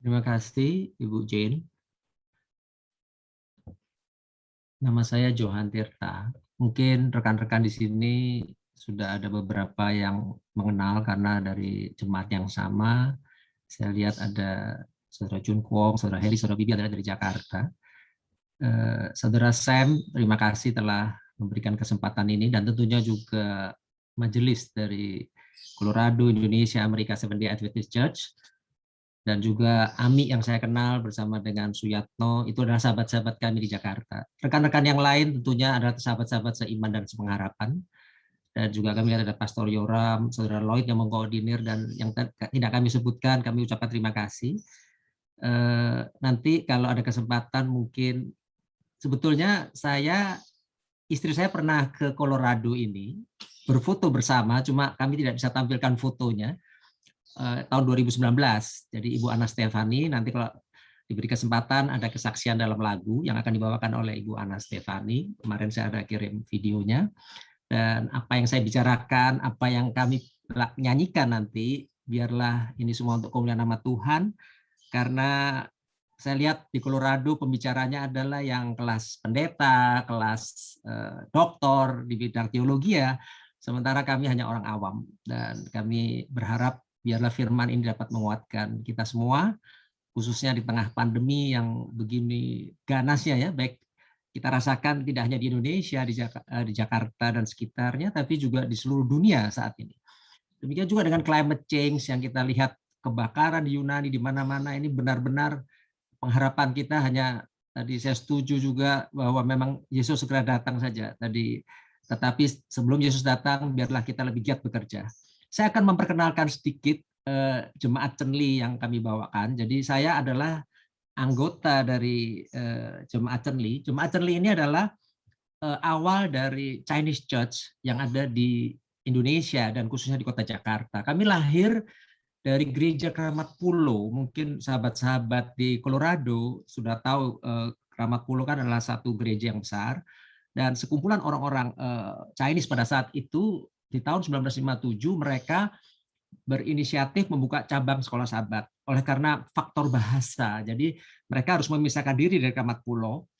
Terima kasih, Ibu Jane. Nama saya Johan Tirta. Mungkin rekan-rekan di sini sudah ada beberapa yang mengenal karena dari jemaat yang sama. Saya lihat ada Saudara Jun Kwong, Saudara Heri, Saudara Bibi adalah dari Jakarta. Saudara Sam, terima kasih telah memberikan kesempatan ini dan tentunya juga majelis dari Colorado, Indonesia, Amerika Seventh-day Adventist Church. Dan juga Ami yang saya kenal bersama dengan Suyatno, itu adalah sahabat-sahabat kami di Jakarta. Rekan-rekan yang lain tentunya adalah sahabat-sahabat seiman dan sepengharapan. Dan juga kami ada Pastor Yoram, Saudara Lloyd yang mengkoordinir, dan yang tidak kami sebutkan, kami ucapkan terima kasih. Nanti kalau ada kesempatan mungkin, sebetulnya istri saya pernah ke Colorado ini, berfoto bersama, cuma kami tidak bisa tampilkan fotonya, tahun 2019. Jadi Ibu Ana Stefani, nanti kalau diberi kesempatan ada kesaksian dalam lagu yang akan dibawakan oleh Ibu Ana Stefani. Kemarin saya ada kirim videonya. Dan apa yang saya bicarakan, apa yang kami nyanyikan nanti, biarlah ini semua untuk kemuliaan nama Tuhan. Karena saya lihat di Colorado pembicaranya adalah yang kelas pendeta, kelas doktor di bidang teologi ya. Sementara kami hanya orang awam. Dan kami berharap biarlah firman ini dapat menguatkan kita semua, khususnya di tengah pandemi yang begini ganasnya ya, baik kita rasakan tidak hanya di Indonesia, di Jakarta dan sekitarnya, tapi juga di seluruh dunia saat ini. Demikian juga dengan climate change yang kita lihat, kebakaran di Yunani, di mana-mana, ini benar-benar pengharapan kita hanya, tadi saya setuju juga bahwa memang Yesus segera datang saja. Tetapi sebelum Yesus datang, biarlah kita lebih giat bekerja. Saya akan memperkenalkan sedikit jemaat Cenli yang kami bawakan. Jadi saya adalah anggota dari jemaat Cenli. Jemaat Cenli ini adalah awal dari Chinese Church yang ada di Indonesia dan khususnya di kota Jakarta. Kami lahir dari gereja Keramat Pulo. Mungkin sahabat-sahabat di Colorado sudah tahu Keramat Pulo kan adalah satu gereja yang besar. Dan sekumpulan orang-orang Chinese pada saat itu, di tahun 1957 mereka berinisiatif membuka cabang sekolah sahabat. Oleh karena faktor bahasa, jadi mereka harus memisahkan diri dari Keramat Pulo,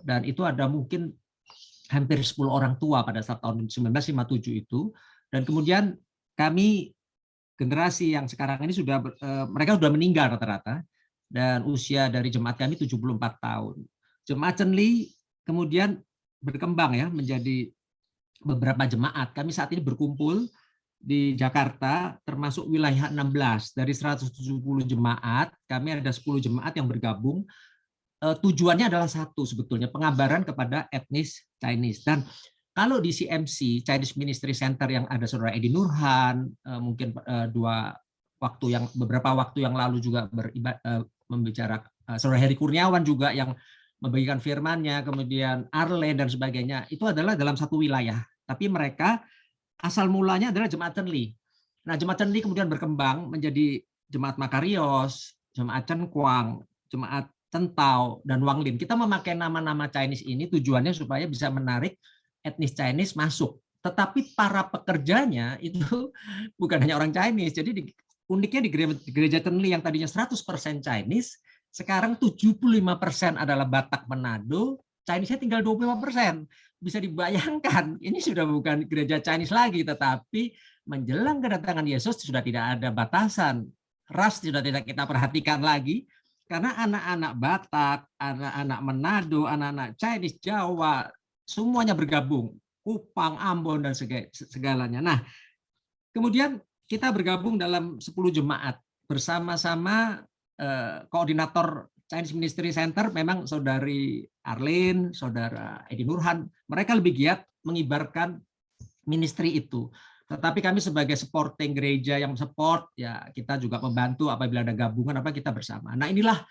dan itu ada mungkin hampir 10 orang tua pada saat tahun 1957 itu. Dan kemudian kami, generasi yang sekarang ini mereka sudah meninggal rata-rata, dan usia dari jemaat kami 74 tahun. Jemaat Cenli kemudian berkembang ya menjadi beberapa jemaat. Kami saat ini berkumpul di Jakarta, termasuk wilayah 16 dari 170 jemaat. Kami ada 10 jemaat yang bergabung. Tujuannya adalah satu sebetulnya, pengabaran kepada etnis Chinese. Dan kalau di CMC, Chinese Ministry Center, yang ada Saudara Edi Nurhan, mungkin beberapa waktu yang lalu juga membicarakan, Saudara Heri Kurniawan juga yang membagikan firman-Nya, kemudian Arlen dan sebagainya, itu adalah dalam satu wilayah. Tapi mereka asal mulanya adalah jemaat Cenli. Nah, jemaat Cenli kemudian berkembang menjadi jemaat Makarios, jemaat Cenkwang, jemaat Centau, dan Wanglin. Kita memakai nama-nama Chinese ini tujuannya supaya bisa menarik etnis Chinese masuk. Tetapi para pekerjanya itu bukan hanya orang Chinese. Jadi uniknya di gereja Cenli yang tadinya 100% Chinese, sekarang 75% adalah Batak Manado, Chinese-nya tinggal 25%. Bisa dibayangkan, ini sudah bukan gereja Chinese lagi, tetapi menjelang kedatangan Yesus sudah tidak ada batasan. Ras sudah tidak kita perhatikan lagi, karena anak-anak Batak, anak-anak Manado, anak-anak Chinese, Jawa, semuanya bergabung. Kupang, Ambon, dan segalanya. Nah, kemudian kita bergabung dalam 10 jemaat. Bersama-sama koordinator Chinese Ministry Center memang Saudari Arlene, Saudara Edi Nurhan, mereka lebih giat mengibarkan ministry itu. Tetapi kami sebagai supporting gereja yang support, ya kita juga membantu apabila ada gabungan apa kita bersama. Nah, inilah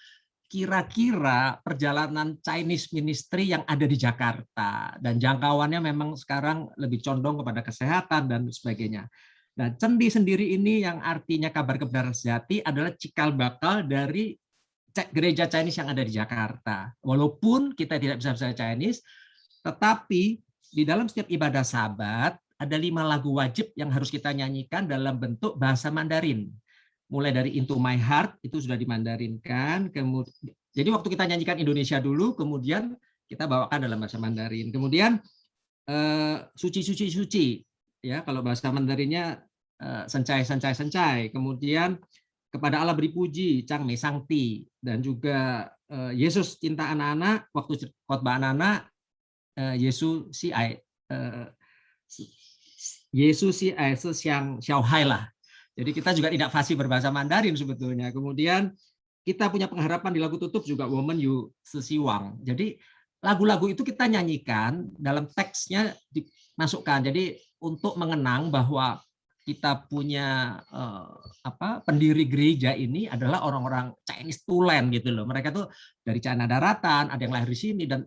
kira-kira perjalanan Chinese Ministry yang ada di Jakarta, dan jangkauannya memang sekarang lebih condong kepada kesehatan dan sebagainya. Nah, Cendi sendiri ini yang artinya kabar kebenaran sejati adalah cikal bakal dari gereja Chinese yang ada di Jakarta. Walaupun kita tidak bisa bahasa Chinese, tetapi di dalam setiap ibadah Sabat ada 5 lagu wajib yang harus kita nyanyikan dalam bentuk bahasa Mandarin. mulai dari Into My Heart itu sudah dimandarinkan. Kemudian, jadi waktu kita nyanyikan Indonesia dulu, kemudian kita bawakan dalam bahasa Mandarin. Kemudian suci suci suci, ya kalau bahasa Mandarinnya sencai sencai sencai. Kemudian kepada Allah beri puji, Chang Mei Sang Ti, dan juga Yesus cinta anak-anak, waktu khotbah anak-anak, Yesus si ai, Yesus si ai Xiang Xiao Hai lah. Jadi kita juga tidak fasih berbahasa Mandarin sebetulnya. Kemudian kita punya pengharapan di lagu tutup juga Woman You Sesiwang. Jadi lagu-lagu itu kita nyanyikan, dalam teksnya dimasukkan. Jadi untuk mengenang bahwa kita punya pendiri gereja ini adalah orang-orang Chinese Tulen gitu loh. Mereka tuh dari Cina daratan, ada yang lahir di sini dan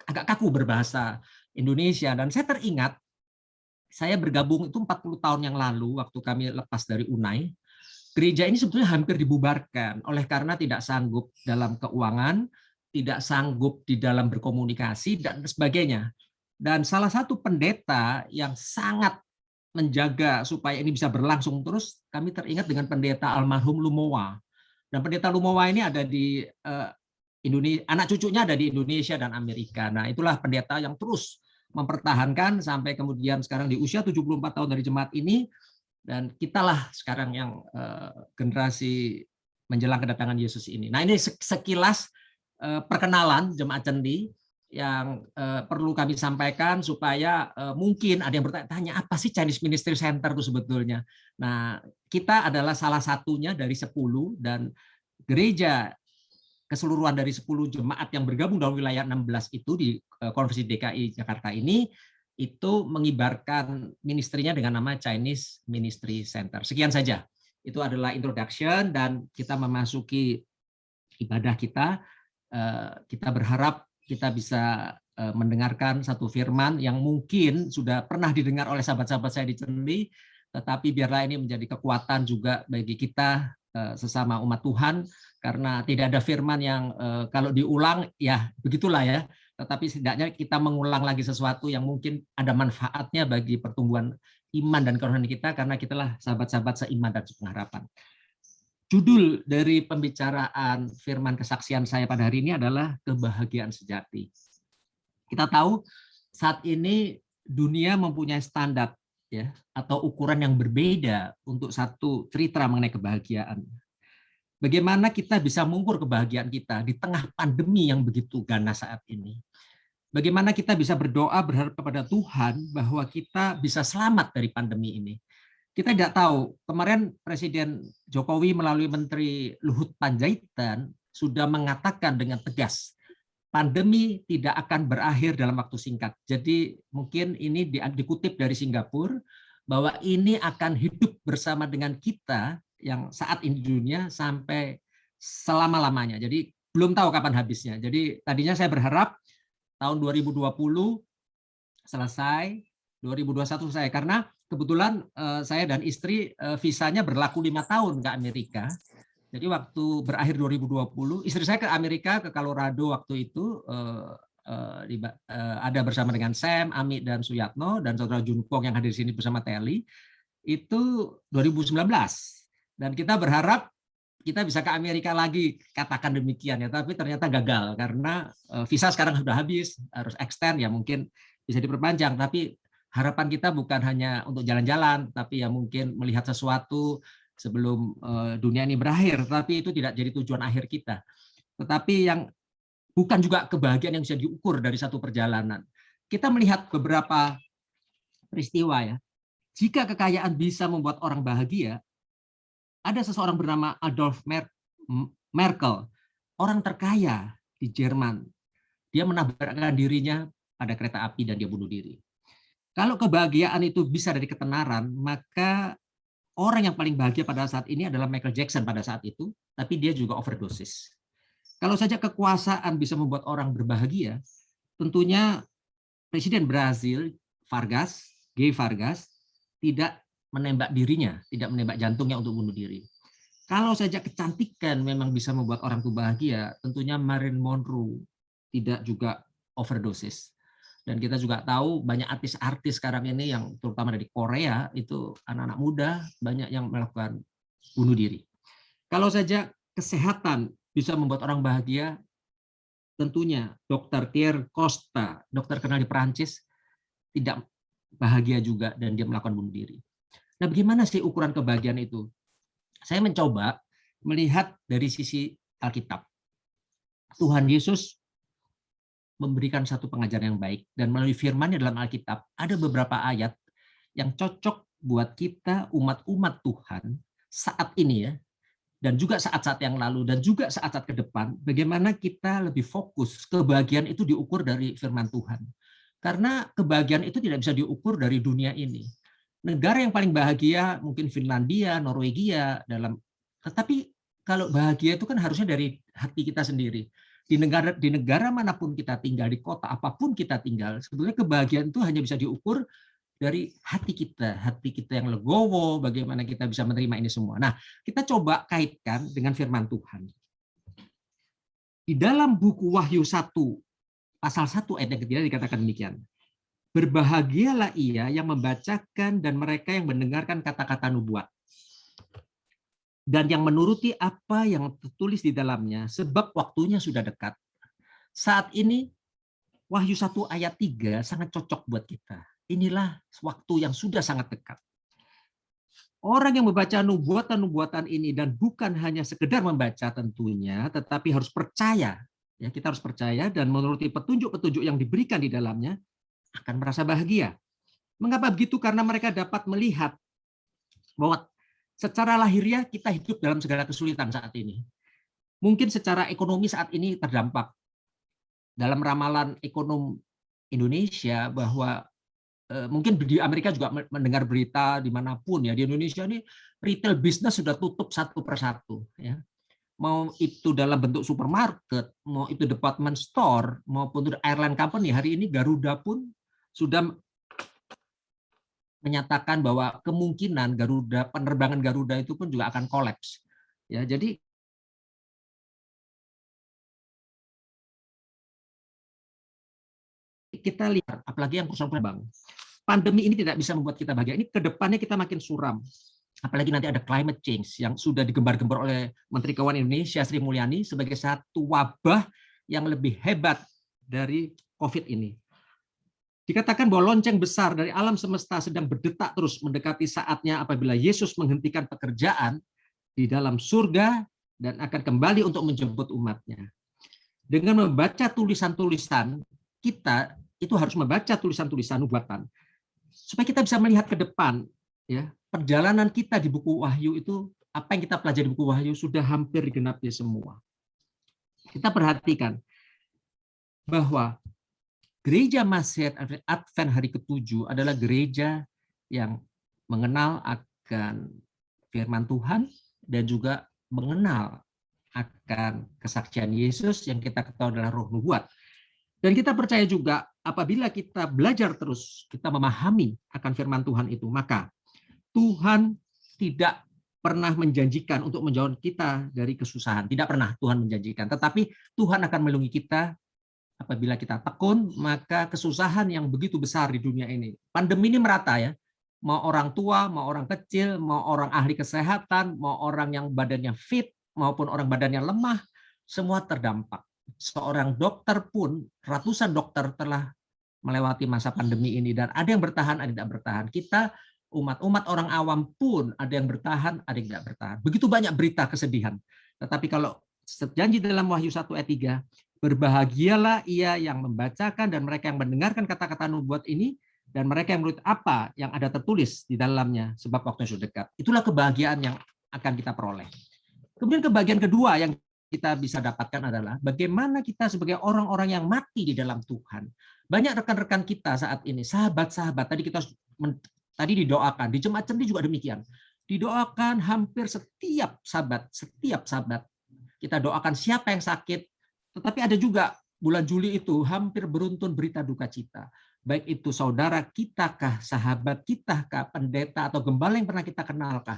agak kaku berbahasa Indonesia. Dan saya teringat saya bergabung itu 40 tahun yang lalu waktu kami lepas dari UNAI. Gereja ini sebetulnya hampir dibubarkan oleh karena tidak sanggup dalam keuangan, tidak sanggup di dalam berkomunikasi dan sebagainya. Dan salah satu pendeta yang sangat menjaga supaya ini bisa berlangsung terus, kami teringat dengan pendeta almarhum Lumowa. Dan pendeta Lumowa ini ada di Indonesia, anak cucunya ada di Indonesia dan Amerika. Nah, itulah pendeta yang terus mempertahankan sampai kemudian sekarang di usia 74 tahun dari jemaat ini, dan kitalah sekarang yang generasi menjelang kedatangan Yesus ini. Nah, ini sekilas perkenalan jemaat Cendi yang perlu kami sampaikan supaya mungkin ada yang bertanya apa sih Chinese Ministry Center itu sebetulnya. Nah, kita adalah salah satunya dari 10 dan gereja keseluruhan dari 10 jemaat yang bergabung dalam wilayah 16 itu di Konferensi DKI Jakarta ini itu mengibarkan ministrinya dengan nama Chinese Ministry Center. Sekian saja. Itu adalah introduction dan kita memasuki ibadah kita. Kita berharap kita bisa mendengarkan satu firman yang mungkin sudah pernah didengar oleh sahabat-sahabat saya di Cendi, tetapi biarlah ini menjadi kekuatan juga bagi kita sesama umat Tuhan, karena tidak ada firman yang kalau diulang ya begitulah ya, tetapi setidaknya kita mengulang lagi sesuatu yang mungkin ada manfaatnya bagi pertumbuhan iman dan kerohanian kita, karena kitalah sahabat-sahabat seiman dan sepengharapan. Judul dari pembicaraan firman kesaksian saya pada hari ini adalah kebahagiaan sejati. Kita tahu saat ini dunia mempunyai standar ya atau ukuran yang berbeda untuk satu cerita mengenai kebahagiaan. Bagaimana kita bisa mengukur kebahagiaan kita di tengah pandemi yang begitu ganas saat ini? Bagaimana kita bisa berdoa berharap kepada Tuhan bahwa kita bisa selamat dari pandemi ini? Kita tidak tahu, kemarin Presiden Jokowi melalui Menteri Luhut Panjaitan sudah mengatakan dengan tegas, pandemi tidak akan berakhir dalam waktu singkat. Jadi mungkin ini dikutip dari Singapura, bahwa ini akan hidup bersama dengan kita yang saat ini di dunia sampai selama-lamanya. Jadi belum tahu kapan habisnya. Jadi tadinya saya berharap tahun 2020 selesai, 2021 selesai, karena kebetulan saya dan istri visanya berlaku 5 tahun ke Amerika. Jadi waktu berakhir 2020, istri saya ke Amerika, ke Colorado waktu itu ada bersama dengan Sam, Ami, dan Suyatno, dan saudara Junpong yang hadir di sini bersama Teli, itu 2019. Dan kita berharap kita bisa ke Amerika lagi, katakan demikian ya, tapi ternyata gagal karena visa sekarang sudah habis, harus extend ya, mungkin bisa diperpanjang, tapi harapan kita bukan hanya untuk jalan-jalan, tapi ya mungkin melihat sesuatu sebelum dunia ini berakhir, tapi itu tidak jadi tujuan akhir kita. Tetapi yang bukan juga kebahagiaan yang bisa diukur dari satu perjalanan. Kita melihat beberapa peristiwa ya. Jika kekayaan bisa membuat orang bahagia, ada seseorang bernama Adolf Merkel, orang terkaya di Jerman. Dia menabrakkan dirinya pada kereta api dan dia bunuh diri. Kalau kebahagiaan itu bisa dari ketenaran, maka orang yang paling bahagia pada saat ini adalah Michael Jackson pada saat itu, tapi dia juga overdosis. Kalau saja kekuasaan bisa membuat orang berbahagia, tentunya Presiden Brazil, Guy Vargas, tidak menembak dirinya, tidak menembak jantungnya untuk bunuh diri. Kalau saja kecantikan memang bisa membuat orang itu bahagia, tentunya Marilyn Monroe tidak juga overdosis. Dan kita juga tahu banyak artis-artis sekarang ini yang terutama dari Korea itu anak-anak muda banyak yang melakukan bunuh diri. Kalau saja kesehatan bisa membuat orang bahagia, tentunya Dr. Pierre Costa, dokter kenal di Perancis, tidak bahagia juga dan dia melakukan bunuh diri. Nah, bagaimana sih ukuran kebahagiaan itu? Saya mencoba melihat dari sisi Alkitab. Tuhan Yesus memberikan satu pengajaran yang baik, dan melalui firman-Nya dalam Alkitab ada beberapa ayat yang cocok buat kita umat-umat Tuhan saat ini ya, dan juga saat-saat yang lalu, dan juga saat-saat ke depan, bagaimana kita lebih fokus. Kebahagiaan itu diukur dari firman Tuhan. Karena kebahagiaan itu tidak bisa diukur dari dunia ini. Negara yang paling bahagia mungkin Finlandia, Norwegia, tetapi kalau bahagia itu kan harusnya dari hati kita sendiri. Di negara manapun kita tinggal, di kota apapun kita tinggal, sebetulnya kebahagiaan itu hanya bisa diukur dari hati kita yang legowo, bagaimana kita bisa menerima ini semua. Nah, kita coba kaitkan dengan firman Tuhan. Di dalam buku Wahyu 1, pasal 1 ayat yang ketiga dikatakan demikian. Berbahagialah ia yang membacakan dan mereka yang mendengarkan kata-kata nubuat, dan yang menuruti apa yang tertulis di dalamnya, sebab waktunya sudah dekat. Saat ini, Wahyu 1 ayat 3 sangat cocok buat kita. Inilah waktu yang sudah sangat dekat. Orang yang membaca nubuatan-nubuatan ini dan bukan hanya sekedar membaca tentunya, tetapi harus percaya. Ya, kita harus percaya dan menuruti petunjuk-petunjuk yang diberikan di dalamnya, akan merasa bahagia. Mengapa begitu? Karena mereka dapat melihat bahwa secara lahiriah kita hidup dalam segala kesulitan saat ini. Mungkin secara ekonomi saat ini terdampak. Dalam ramalan ekonomi Indonesia bahwa mungkin di Amerika juga mendengar berita dimanapun ya, di Indonesia ini retail bisnis sudah tutup satu persatu ya, mau itu dalam bentuk supermarket, mau itu department store, maupun itu airline company. Hari ini Garuda pun sudah menyatakan bahwa kemungkinan penerbangan Garuda itu pun juga akan kolaps ya. Jadi kita lihat, apalagi yang perusahaan-perusahaan, pandemi ini tidak bisa membuat kita bahagia. Ini kedepannya kita makin suram. Apalagi nanti ada climate change yang sudah digembar-gembar oleh Menteri Keuangan Indonesia Sri Mulyani sebagai satu wabah yang lebih hebat dari COVID ini. Dikatakan bahwa lonceng besar dari alam semesta sedang berdetak terus mendekati saatnya apabila Yesus menghentikan pekerjaan di dalam surga dan akan kembali untuk menjemput umatnya. Dengan membaca tulisan-tulisan, kita itu harus membaca tulisan-tulisan nubuatan supaya kita bisa melihat ke depan ya. Perjalanan kita di buku Wahyu itu, apa yang kita pelajari di buku Wahyu sudah hampir digenapi semua. Kita perhatikan bahwa gereja Masjid Advent hari ke-7 adalah gereja yang mengenal akan firman Tuhan dan juga mengenal akan kesaksian Yesus yang kita ketahui adalah roh nubuat. Dan kita percaya juga apabila kita belajar terus, kita memahami akan firman Tuhan itu, maka Tuhan tidak pernah menjanjikan untuk menjauhkan kita dari kesusahan. Tidak pernah Tuhan menjanjikan. Tetapi Tuhan akan melindungi kita apabila kita tekun, maka kesusahan yang begitu besar di dunia ini. Pandemi ini merata ya. Mau orang tua, mau orang kecil, mau orang ahli kesehatan, mau orang yang badannya fit, maupun orang badannya lemah, semua terdampak. Seorang dokter pun, ratusan dokter telah melewati masa pandemi ini, dan ada yang bertahan, ada yang tidak bertahan. Kita umat orang awam pun ada yang bertahan, ada yang tidak bertahan. Begitu banyak berita kesedihan. Tetapi kalau janji dalam Wahyu 1 ayat 3, berbahagialah ia yang membacakan dan mereka yang mendengarkan kata-kata nubuat ini, dan mereka yang menurut apa yang ada tertulis di dalamnya, sebab waktunya sudah dekat. Itulah kebahagiaan yang akan kita peroleh. Kemudian kebahagiaan kedua yang kita bisa dapatkan adalah bagaimana kita sebagai orang-orang yang mati di dalam Tuhan. Banyak rekan-rekan kita saat ini, sahabat-sahabat, tadi didoakan, di Jemaat Cendi juga demikian. Didoakan hampir setiap sahabat. Kita doakan siapa yang sakit, tetapi ada juga bulan Juli itu hampir beruntun berita duka cita. Baik itu saudara kita kah, sahabat kita kah, pendeta atau gembala yang pernah kita kenalkah,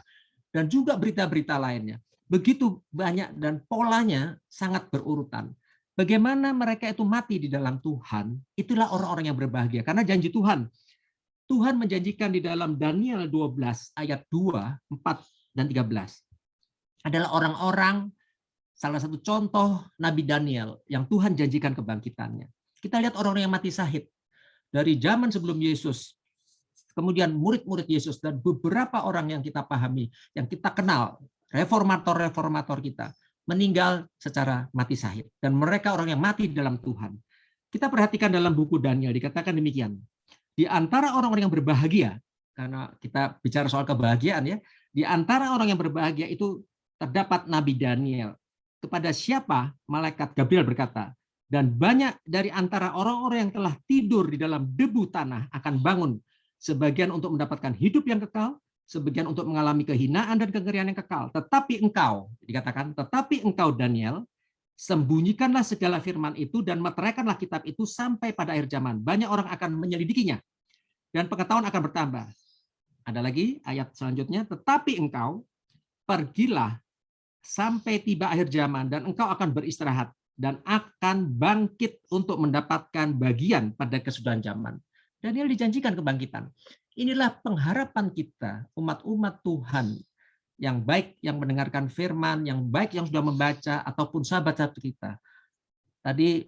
dan juga berita-berita lainnya. Begitu banyak dan polanya sangat berurutan. Bagaimana mereka itu mati di dalam Tuhan, itulah orang-orang yang berbahagia. Karena janji Tuhan menjanjikan di dalam Daniel 12 ayat 2, 4, dan 13. adalah orang-orang, salah satu contoh Nabi Daniel yang Tuhan janjikan kebangkitannya. Kita lihat orang-orang yang mati syahid dari zaman sebelum Yesus, kemudian murid-murid Yesus, dan beberapa orang yang kita pahami, yang kita kenal, reformator-reformator kita, meninggal secara mati syahid. Dan mereka orang yang mati dalam Tuhan. Kita perhatikan dalam buku Daniel, dikatakan demikian. Di antara orang-orang yang berbahagia, karena kita bicara soal kebahagiaan ya, di antara orang yang berbahagia itu terdapat Nabi Daniel. Kepada siapa malaikat Gabriel berkata, dan banyak dari antara orang-orang yang telah tidur di dalam debu tanah akan bangun, sebagian untuk mendapatkan hidup yang kekal, sebagian untuk mengalami kehinaan dan kengerian yang kekal. Tetapi engkau, dikatakan, tetapi engkau Daniel, sembunyikanlah segala firman itu dan meteraikanlah kitab itu sampai pada akhir zaman. Banyak orang akan menyelidikinya dan pengetahuan akan bertambah. Ada lagi ayat selanjutnya, tetapi engkau pergilah sampai tiba akhir zaman dan engkau akan beristirahat dan akan bangkit untuk mendapatkan bagian pada kesudahan zaman. Daniel dijanjikan kebangkitan. Inilah pengharapan kita, umat-umat Tuhan yang baik yang mendengarkan firman, yang baik yang sudah membaca, ataupun sahabat-sahabat kita. Tadi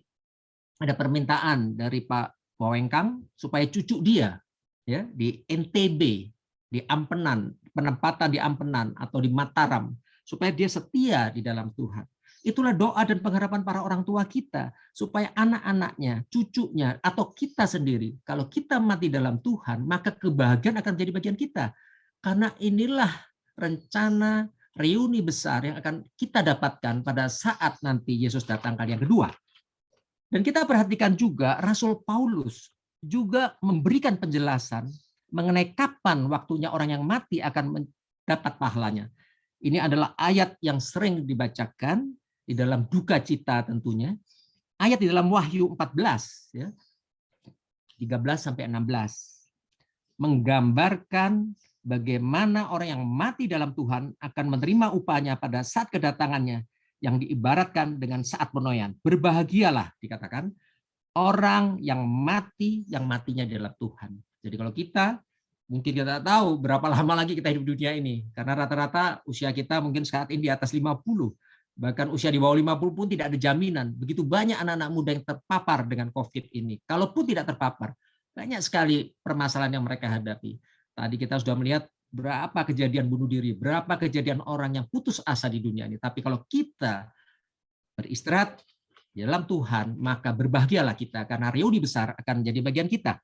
ada permintaan dari Pak Wawengkang supaya cucu dia ya di NTB, di Ampenan, penempatan di Ampenan atau di Mataram, supaya dia setia di dalam Tuhan. Itulah doa dan pengharapan para orang tua kita, supaya anak-anaknya, cucunya, atau kita sendiri, kalau kita mati dalam Tuhan, maka kebahagiaan akan menjadi bagian kita. Karena inilah rencana reuni besar yang akan kita dapatkan pada saat nanti Yesus datang kali yang kedua. Dan kita perhatikan juga Rasul Paulus juga memberikan penjelasan mengenai kapan waktunya orang yang mati akan mendapat pahalanya. Ini adalah ayat yang sering dibacakan di dalam duka cita tentunya. Ayat di dalam Wahyu 14 ya. 13 sampai 16 menggambarkan bagaimana orang yang mati dalam Tuhan akan menerima upahnya pada saat kedatangannya yang diibaratkan dengan saat penuaian. Berbahagialah dikatakan orang yang matinya di dalam Tuhan. Jadi kalau kita mungkin kita tahu berapa lama lagi kita hidup di dunia ini. Karena rata-rata usia kita mungkin saat ini di atas 50. Bahkan usia di bawah 50 pun tidak ada jaminan. Begitu banyak anak-anak muda yang terpapar dengan COVID ini. Kalaupun tidak terpapar, banyak sekali permasalahan yang mereka hadapi. Tadi kita sudah melihat berapa kejadian bunuh diri, berapa kejadian orang yang putus asa di dunia ini. Tapi kalau kita beristirahat di dalam Tuhan, maka berbahagialah kita. Karena reuni besar akan menjadi bagian kita.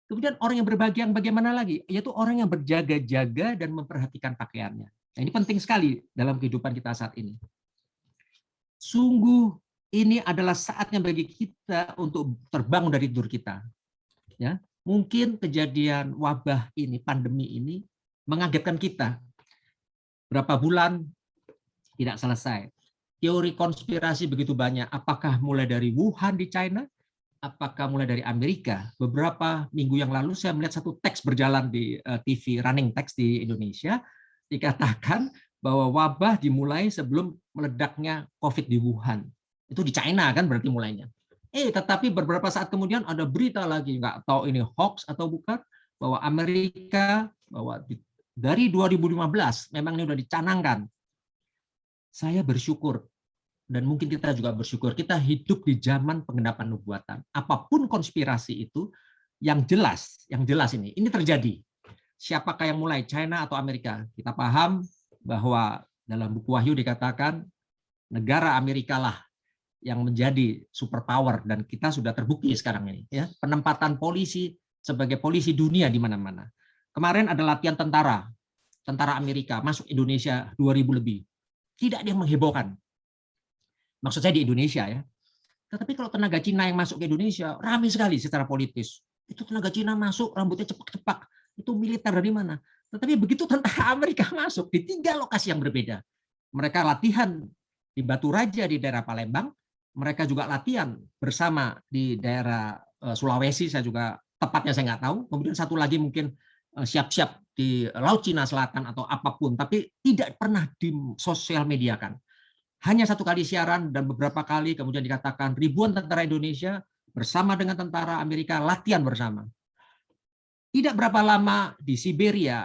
Kemudian orang yang berbahagia yang bagaimana lagi? Yaitu orang yang berjaga-jaga dan memperhatikan pakaiannya. Nah, ini penting sekali dalam kehidupan kita saat ini. Sungguh ini adalah saatnya bagi kita untuk terbangun dari tidur kita. Ya, mungkin kejadian wabah ini, pandemi ini mengagetkan kita. Berapa bulan tidak selesai. Teori konspirasi begitu banyak. Apakah mulai dari Wuhan di China? Apakah mulai dari Amerika? Beberapa minggu yang lalu saya melihat satu teks berjalan di TV, running text di Indonesia, dikatakan bahwa wabah dimulai sebelum meledaknya COVID di Wuhan. Itu di China kan berarti mulainya. Tetapi beberapa saat kemudian ada berita lagi, nggak tahu ini hoax atau bukan, bahwa Amerika, bahwa dari 2015 memang ini sudah dicanangkan. Saya bersyukur. Dan mungkin kita juga bersyukur, kita hidup di zaman penggenapan nubuatan. Apapun konspirasi itu, yang jelas ini terjadi. Siapakah yang mulai, China atau Amerika? Kita paham bahwa dalam buku Wahyu dikatakan, negara Amerika lah yang menjadi superpower, dan kita sudah terbukti sekarang ini. Ya, penempatan polisi sebagai polisi dunia di mana-mana. Kemarin ada latihan tentara Amerika masuk Indonesia 2.000 lebih. Tidak ada yang menghebohkan. Maksud saya di Indonesia ya. Tetapi kalau tenaga Cina yang masuk ke Indonesia, ramai sekali secara politis. Itu tenaga Cina masuk, rambutnya cepak-cepak. Itu militer dari mana? Tetapi begitu tentara Amerika masuk di 3 lokasi yang berbeda. Mereka latihan di Batu Raja di daerah Palembang. Mereka juga latihan bersama di daerah Sulawesi, saya juga tepatnya saya nggak tahu. Kemudian satu lagi mungkin siap-siap di Laut Cina Selatan atau apapun. Tapi tidak pernah di sosial mediakan. Hanya 1 kali siaran dan beberapa kali kemudian dikatakan ribuan tentara Indonesia bersama dengan tentara Amerika latihan bersama. Tidak berapa lama di Siberia,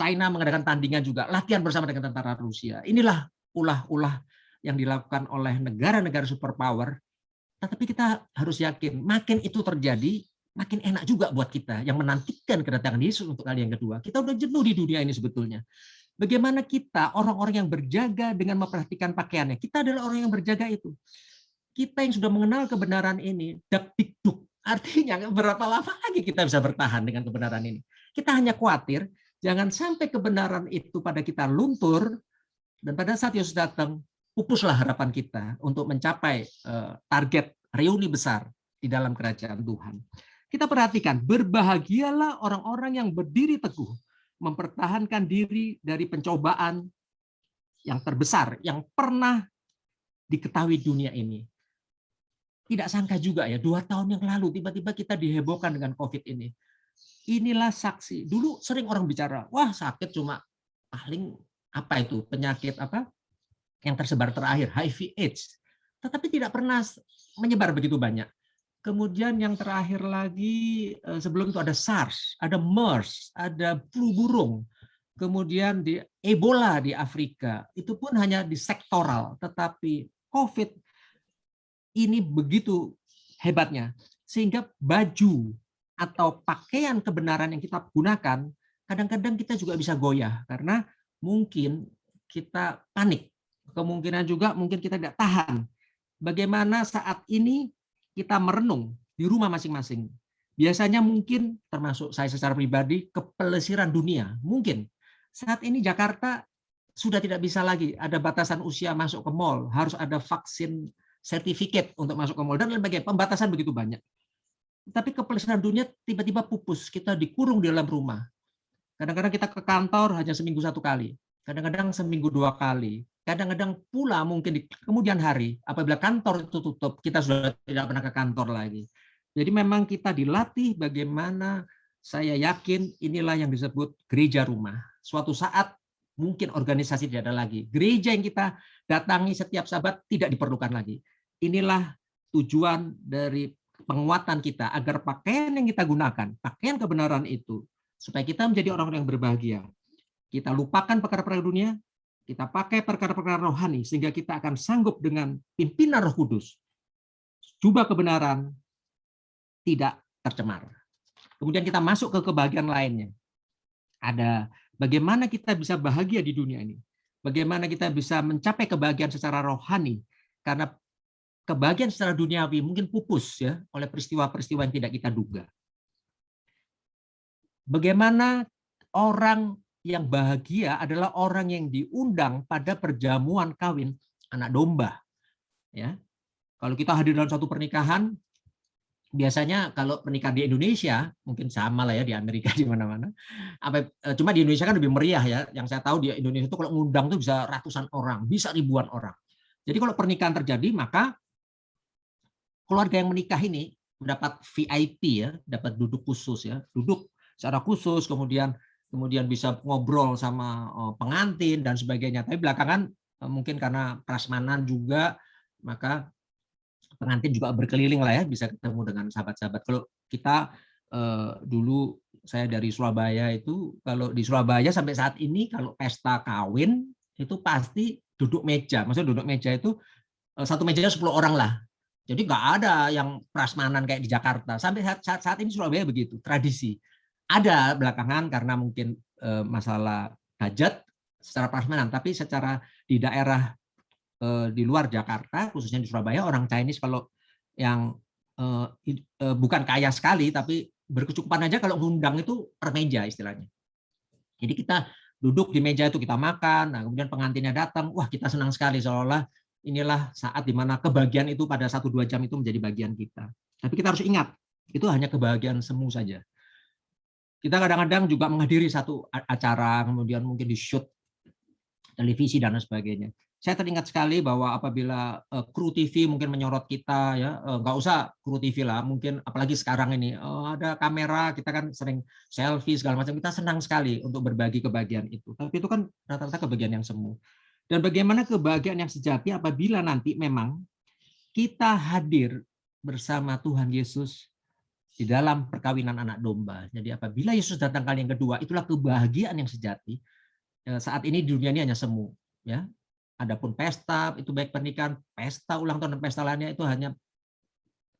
China mengadakan tandingan juga, latihan bersama dengan tentara Rusia. Inilah ulah-ulah yang dilakukan oleh negara-negara superpower. Tetapi kita harus yakin, makin itu terjadi, makin enak juga buat kita yang menantikan kedatangan Yesus untuk kali yang kedua. Kita udah jenuh di dunia ini sebetulnya. Bagaimana kita, orang-orang yang berjaga dengan memperhatikan pakaiannya. Kita adalah orang yang berjaga itu. Kita yang sudah mengenal kebenaran ini, dak-dikduk. Artinya berapa lama lagi kita bisa bertahan dengan kebenaran ini. Kita hanya khawatir, jangan sampai kebenaran itu pada kita luntur, dan pada saat Yesus datang, pupuslah harapan kita untuk mencapai target reuni besar di dalam kerajaan Tuhan. Kita perhatikan, berbahagialah orang-orang yang berdiri teguh, mempertahankan diri dari pencobaan yang terbesar, yang pernah diketahui dunia ini. Tidak sangka juga ya, 2 tahun yang lalu tiba-tiba kita dihebohkan dengan COVID ini. Inilah saksi. Dulu sering orang bicara, wah sakit cuma paling apa itu, penyakit apa yang tersebar terakhir, HIV/AIDS. Tetapi tidak pernah menyebar begitu banyak. Kemudian yang terakhir lagi, sebelum itu ada SARS, ada MERS, ada flu burung. Kemudian di Ebola di Afrika, itu pun hanya di sektoral. Tetapi COVID ini begitu hebatnya, sehingga baju atau pakaian kebenaran yang kita gunakan, kadang-kadang kita juga bisa goyah, karena mungkin kita panik. Kemungkinan juga mungkin kita tidak tahan. Bagaimana saat ini kita merenung di rumah masing-masing. Biasanya mungkin, termasuk saya secara pribadi, kepelesiran dunia. Mungkin saat ini Jakarta sudah tidak bisa lagi ada batasan usia masuk ke mal, harus ada vaksin sertifikat untuk masuk ke mal, dan lain sebagainya. Pembatasan begitu banyak. Tapi kepelesiran dunia tiba-tiba pupus, kita dikurung di dalam rumah. Kadang-kadang kita ke kantor hanya seminggu 1 kali, kadang-kadang seminggu 2 kali, kadang-kadang pula mungkin di kemudian hari, apabila kantor itu tutup, kita sudah tidak pernah ke kantor lagi. Jadi memang kita dilatih bagaimana, saya yakin inilah yang disebut gereja rumah. Suatu saat mungkin organisasi tidak ada lagi. Gereja yang kita datangi setiap Sabat tidak diperlukan lagi. Inilah tujuan dari penguatan kita, agar pakaian yang kita gunakan, pakaian kebenaran itu, supaya kita menjadi orang-orang yang berbahagia. Kita lupakan perkara-perkara dunia, kita pakai perkara-perkara rohani, sehingga kita akan sanggup dengan pimpinan Roh Kudus. Jubah kebenaran tidak tercemar. Kemudian kita masuk ke kebahagiaan lainnya. Ada bagaimana kita bisa bahagia di dunia ini. Bagaimana kita bisa mencapai kebahagiaan secara rohani. Karena kebahagiaan secara duniawi mungkin pupus ya oleh peristiwa-peristiwa yang tidak kita duga. Bagaimana orang yang bahagia adalah orang yang diundang pada perjamuan kawin anak domba. Ya, kalau kita hadir dalam suatu pernikahan, biasanya kalau pernikahan di Indonesia mungkin sama lah ya, di Amerika di mana-mana. Cuma di Indonesia kan lebih meriah ya. Yang saya tahu di Indonesia itu kalau ngundang tuh bisa ratusan orang, bisa ribuan orang. Jadi kalau pernikahan terjadi, maka keluarga yang menikah ini mendapat VIP ya, dapat duduk khusus ya, duduk secara khusus, kemudian bisa ngobrol sama pengantin dan sebagainya. Tapi belakangan mungkin karena prasmanan juga, maka pengantin juga berkeliling lah ya, bisa ketemu dengan sahabat-sahabat. Kalau kita dulu, saya dari Surabaya itu, kalau di Surabaya sampai saat ini kalau pesta kawin itu pasti duduk meja. Maksudnya duduk meja itu satu mejanya 10 orang lah. Jadi nggak ada yang prasmanan kayak di Jakarta. Sampai saat ini Surabaya begitu, tradisi. Ada belakangan karena mungkin masalah budget secara prasmanan, tapi secara di daerah di luar Jakarta, khususnya di Surabaya, orang Chinese kalau yang bukan kaya sekali, tapi berkecukupan aja kalau ngundang itu per meja istilahnya. Jadi kita duduk di meja itu, kita makan, nah kemudian pengantinnya datang, wah kita senang sekali, seolah-olah inilah saat di mana kebahagiaan itu pada 1-2 jam itu menjadi bagian kita. Tapi kita harus ingat, itu hanya kebahagiaan semu saja. Kita kadang-kadang juga menghadiri satu acara, kemudian mungkin di shoot televisi dan sebagainya. Saya teringat sekali bahwa apabila kru TV mungkin menyorot kita, ya nggak usah kru TV lah, mungkin apalagi sekarang ini ada kamera, kita kan sering selfie segala macam, kita senang sekali untuk berbagi kebahagiaan itu. Tapi itu kan rata-rata kebahagiaan yang semu. Dan bagaimana kebahagiaan yang sejati apabila nanti memang kita hadir bersama Tuhan Yesus di dalam perkawinan anak domba. Jadi apabila Yesus datang kali yang kedua, itulah kebahagiaan yang sejati. Saat ini di dunia ini hanya semu, ya. Adapun pesta, itu baik pernikahan, pesta ulang tahun dan pesta lainnya itu hanya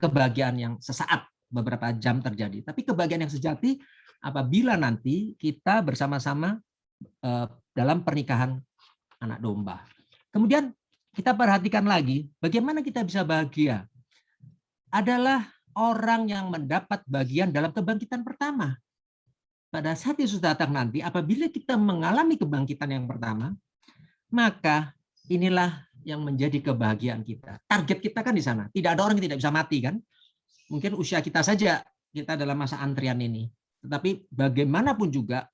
kebahagiaan yang sesaat, beberapa jam terjadi. Tapi kebahagiaan yang sejati apabila nanti kita bersama-sama dalam pernikahan anak domba. Kemudian kita perhatikan lagi, bagaimana kita bisa bahagia. Adalah orang yang mendapat bagian dalam kebangkitan pertama. Pada saat Yesus datang nanti, apabila kita mengalami kebangkitan yang pertama, maka inilah yang menjadi kebahagiaan kita. Target kita kan di sana. Tidak ada orang yang tidak bisa mati kan? Mungkin usia kita saja, kita dalam masa antrian ini. Tetapi bagaimanapun juga,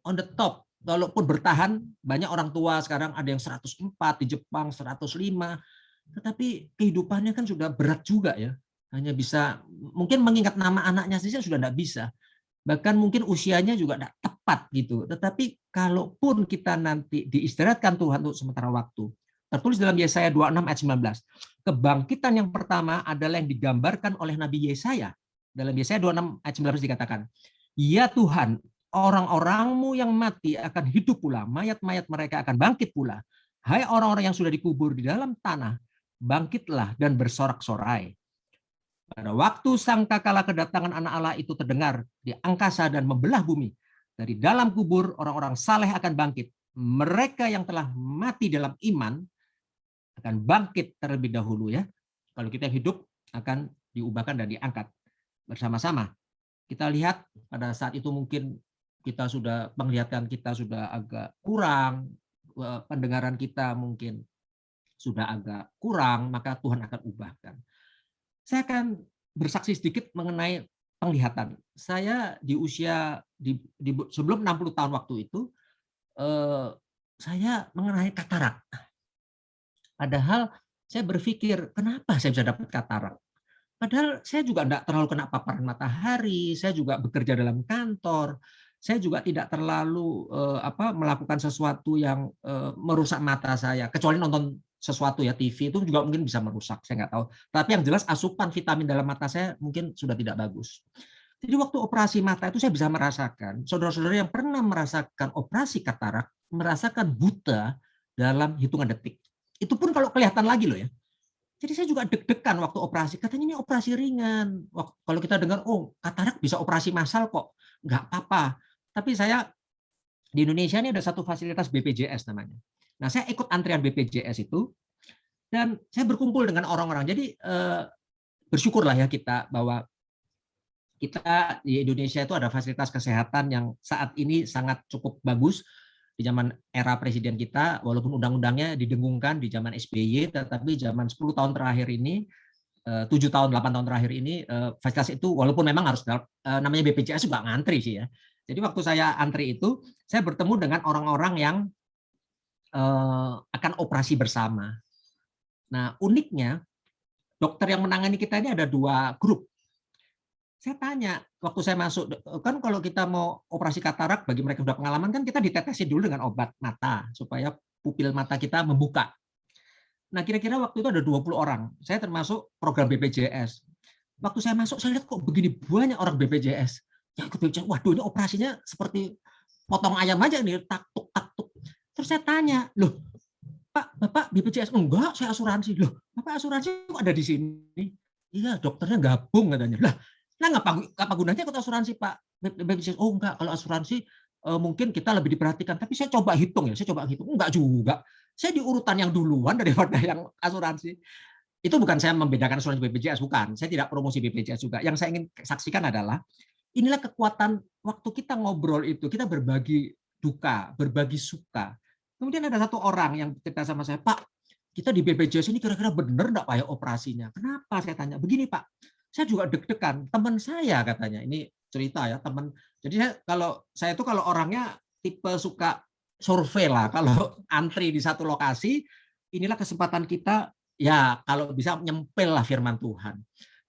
on the top, walaupun bertahan, banyak orang tua sekarang ada yang 104, di Jepang 105, tetapi kehidupannya kan sudah berat juga ya. Hanya bisa, mungkin mengingat nama anaknya saja sudah tidak bisa. Bahkan mungkin usianya juga tidak tepat gitu. Tetapi kalaupun kita nanti diistirahatkan Tuhan untuk sementara waktu, tertulis dalam Yesaya 26 ayat 19, kebangkitan yang pertama adalah yang digambarkan oleh Nabi Yesaya. Dalam Yesaya 26 ayat 19 dikatakan, ya Tuhan, orang-orangmu yang mati akan hidup pula, mayat-mayat mereka akan bangkit pula. Hai orang-orang yang sudah dikubur di dalam tanah, bangkitlah dan bersorak-sorai. Pada waktu sangkakala kedatangan anak Allah itu terdengar di angkasa dan membelah bumi, dari dalam kubur orang-orang saleh akan bangkit. Mereka yang telah mati dalam iman akan bangkit terlebih dahulu ya. Kalau kita hidup akan diubahkan dan diangkat bersama-sama. Kita lihat pada saat itu mungkin kita sudah, penglihatan kita sudah agak kurang, pendengaran kita mungkin sudah agak kurang, maka Tuhan akan ubahkan. Saya akan bersaksi sedikit mengenai penglihatan. Saya di usia sebelum 60 tahun waktu itu, saya mengenai katarak. Padahal saya berpikir, kenapa saya bisa dapat katarak? Padahal saya juga tidak terlalu kena paparan matahari, saya juga bekerja dalam kantor, saya juga tidak terlalu melakukan sesuatu yang merusak mata saya, kecuali nonton sesuatu ya, TV itu juga mungkin bisa merusak, saya nggak tahu. Tapi yang jelas asupan vitamin dalam mata saya mungkin sudah tidak bagus. Jadi waktu operasi mata itu saya bisa merasakan, saudara-saudara yang pernah merasakan operasi katarak, merasakan buta dalam hitungan detik. Itu pun kalau kelihatan lagi loh ya. Jadi saya juga deg-degan waktu operasi, katanya ini operasi ringan. Kalau kita dengar, oh katarak bisa operasi massal kok, nggak apa-apa. Tapi saya, di Indonesia ini ada satu fasilitas BPJS namanya. Nah, saya ikut antrian BPJS itu, dan saya berkumpul dengan orang-orang. Jadi bersyukurlah ya kita bahwa kita di Indonesia itu ada fasilitas kesehatan yang saat ini sangat cukup bagus di zaman era presiden kita, walaupun undang-undangnya didengungkan di zaman SBY, tetapi zaman 10 tahun terakhir ini, 7 tahun, 8 tahun terakhir ini, fasilitas itu walaupun memang harus namanya BPJS juga ngantri sih ya. Jadi waktu saya antri itu, saya bertemu dengan orang-orang yang akan operasi bersama. Nah, uniknya dokter yang menangani kita ini ada 2 grup. Saya tanya, waktu saya masuk, kan kalau kita mau operasi katarak, bagi mereka yang sudah pengalaman, kan kita ditetesin dulu dengan obat mata, supaya pupil mata kita membuka. Nah, kira-kira waktu itu ada 20 orang. Saya termasuk program BPJS. Waktu saya masuk, saya lihat kok begini banyak orang BPJS. Ya, ikut BPJS, waduh ini operasinya seperti potong ayam aja nih, tak-tuk, tak-tuk. Terus saya tanya, loh, Pak, Bapak BPJS? Enggak, saya asuransi. Loh, Bapak asuransi kok ada di sini? Iya, dokternya gabung katanya. Lah, nah apa gunanya ikut asuransi Pak BPJS? Oh enggak, kalau asuransi mungkin kita lebih diperhatikan. Tapi saya coba hitung ya, enggak juga. Saya di urutan yang duluan daripada yang asuransi. Itu bukan saya membedakan asuransi BPJS, bukan. Saya tidak promosi BPJS juga. Yang saya ingin saksikan adalah inilah kekuatan waktu kita ngobrol itu, kita berbagi duka, berbagi suka. Kemudian ada satu orang yang cerita sama saya, Pak, kita di BPJS ini kira-kira benar enggak Pak ya operasinya? Kenapa? Saya tanya. Begini Pak, saya juga deg-degan. Teman saya katanya, ini cerita ya teman. Jadi saya kalau orangnya tipe suka survei lah. Kalau antri di satu lokasi, inilah kesempatan kita ya kalau bisa nyempil lah firman Tuhan.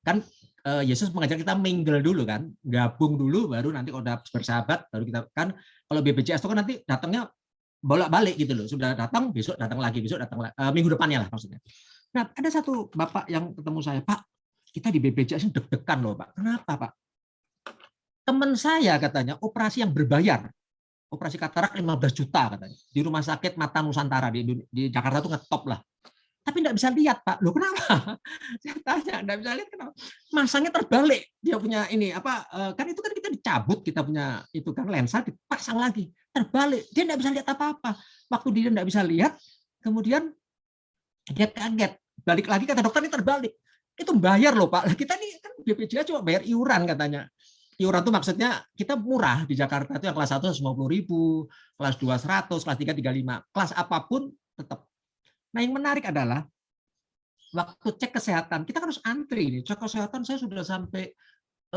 Kan Yesus mengajar kita mingle dulu kan, gabung dulu, baru nanti kalau udah bersahabat, baru kita kan. Kalau BPJS itu kan nanti datangnya bolak-balik gitu loh. Sudah datang, besok datang lagi, besok datang lagi. Minggu depannya lah maksudnya. Nah, ada satu bapak yang ketemu saya, Pak, kita di BPJS deg-degan loh Pak. Kenapa Pak? Teman saya katanya operasi yang berbayar, operasi katarak 15 juta katanya di rumah sakit Mata Nusantara di Jakarta tuh ngetop lah. Tapi enggak bisa lihat, Pak. Loh kenapa? Saya tanya, enggak bisa lihat kenapa? Masangnya terbalik. Dia punya ini apa kan itu kan kita dicabut kita punya itu kan lensa dipasang lagi. Terbalik. Dia enggak bisa lihat apa-apa. Waktu dia enggak bisa lihat, kemudian dia kaget. Balik lagi kata dokter ini terbalik. Itu bayar loh, Pak. Kita nih kan BPJS cuma bayar iuran katanya. Iuran itu maksudnya kita murah di Jakarta itu yang kelas 1 150.000, kelas 2 100, kelas 3 35. Kelas apapun tetap. Nah, yang menarik adalah waktu cek kesehatan, kita kan harus antri nih. Cek kesehatan saya sudah sampai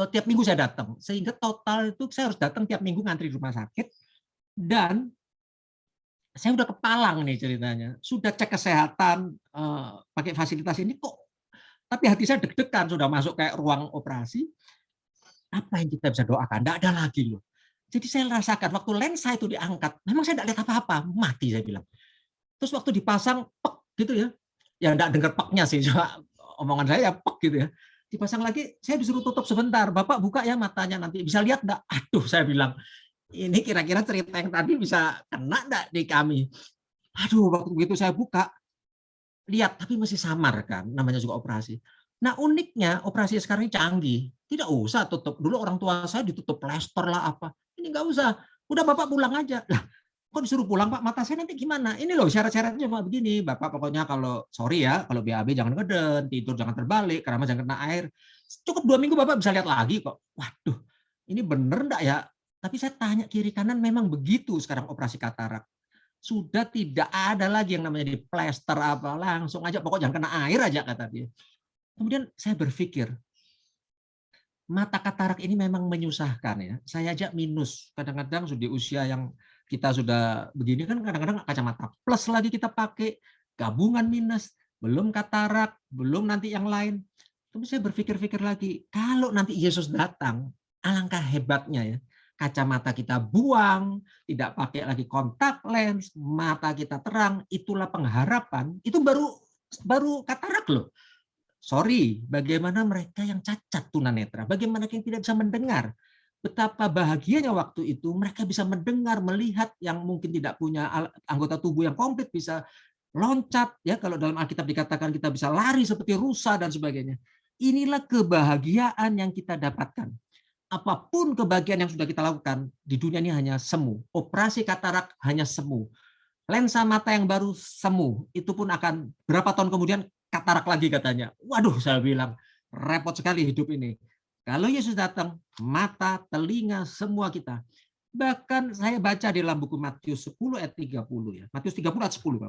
tiap minggu saya datang. Sehingga total itu saya harus datang tiap minggu ngantri di rumah sakit dan saya udah kepalang nih ceritanya. Sudah cek kesehatan pakai fasilitas ini kok tapi hati saya deg-degan sudah masuk kayak ruang operasi. Apa yang kita bisa doakan? Enggak ada lagi loh. Jadi saya rasakan waktu lensa itu diangkat, memang saya enggak lihat apa-apa, mati saya bilang. Terus waktu dipasang pek gitu ya. Ya enggak dengar peknya sih, cuma omongan saya ya pek gitu ya. Dipasang lagi, saya disuruh tutup sebentar. Bapak buka ya matanya nanti bisa lihat enggak? Aduh, saya bilang, ini kira-kira cerita yang tadi bisa kena enggak di kami? Aduh, waktu begitu saya buka, lihat tapi masih samar kan, namanya juga operasi. Nah, uniknya operasi sekarang ini canggih. Tidak usah tutup. Dulu orang tua saya ditutup plester lah apa. Ini enggak usah. Udah Bapak pulang aja. Lah, kok disuruh pulang Pak? Mata saya nanti gimana? Ini loh syarat-syaratnya cuma begini. Bapak pokoknya kalau sorry ya, kalau BAB jangan ngeden, tidur jangan terbalik, keramas jangan kena air. Cukup 2 minggu Bapak bisa lihat lagi kok. Waduh, ini bener enggak ya? Tapi saya tanya kiri kanan memang begitu sekarang operasi katarak. Sudah tidak ada lagi yang namanya di plester apa, langsung aja pokoknya jangan kena air aja kata dia. Kemudian saya berpikir, mata katarak ini memang menyusahkan ya. Saya aja minus. Kadang-kadang sudah di usia yang kita sudah begini kan kadang-kadang kacamata plus lagi kita pakai, gabungan minus, belum katarak, belum nanti yang lain. Tapi saya berpikir-pikir lagi, kalau nanti Yesus datang, alangkah hebatnya ya. Kacamata kita buang, tidak pakai lagi kontak lens, mata kita terang, itulah pengharapan. Itu baru katarak loh. Sorry, bagaimana mereka yang cacat tunanetra, bagaimana yang tidak bisa mendengar. Betapa bahagianya waktu itu mereka bisa mendengar, melihat yang mungkin tidak punya anggota tubuh yang komplit bisa loncat ya kalau dalam Alkitab dikatakan kita bisa lari seperti rusa dan sebagainya. Inilah kebahagiaan yang kita dapatkan. Apapun kebahagiaan yang sudah kita lakukan di dunia ini hanya semu. Operasi katarak hanya semu. Lensa mata yang baru semu. Itu pun akan berapa tahun kemudian katarak lagi katanya. Waduh, saya bilang repot sekali hidup ini. Kalau Yesus datang, mata, telinga, semua kita. Bahkan saya baca di dalam buku Matius 10 ayat 30 ya. Matius 30 ayat 10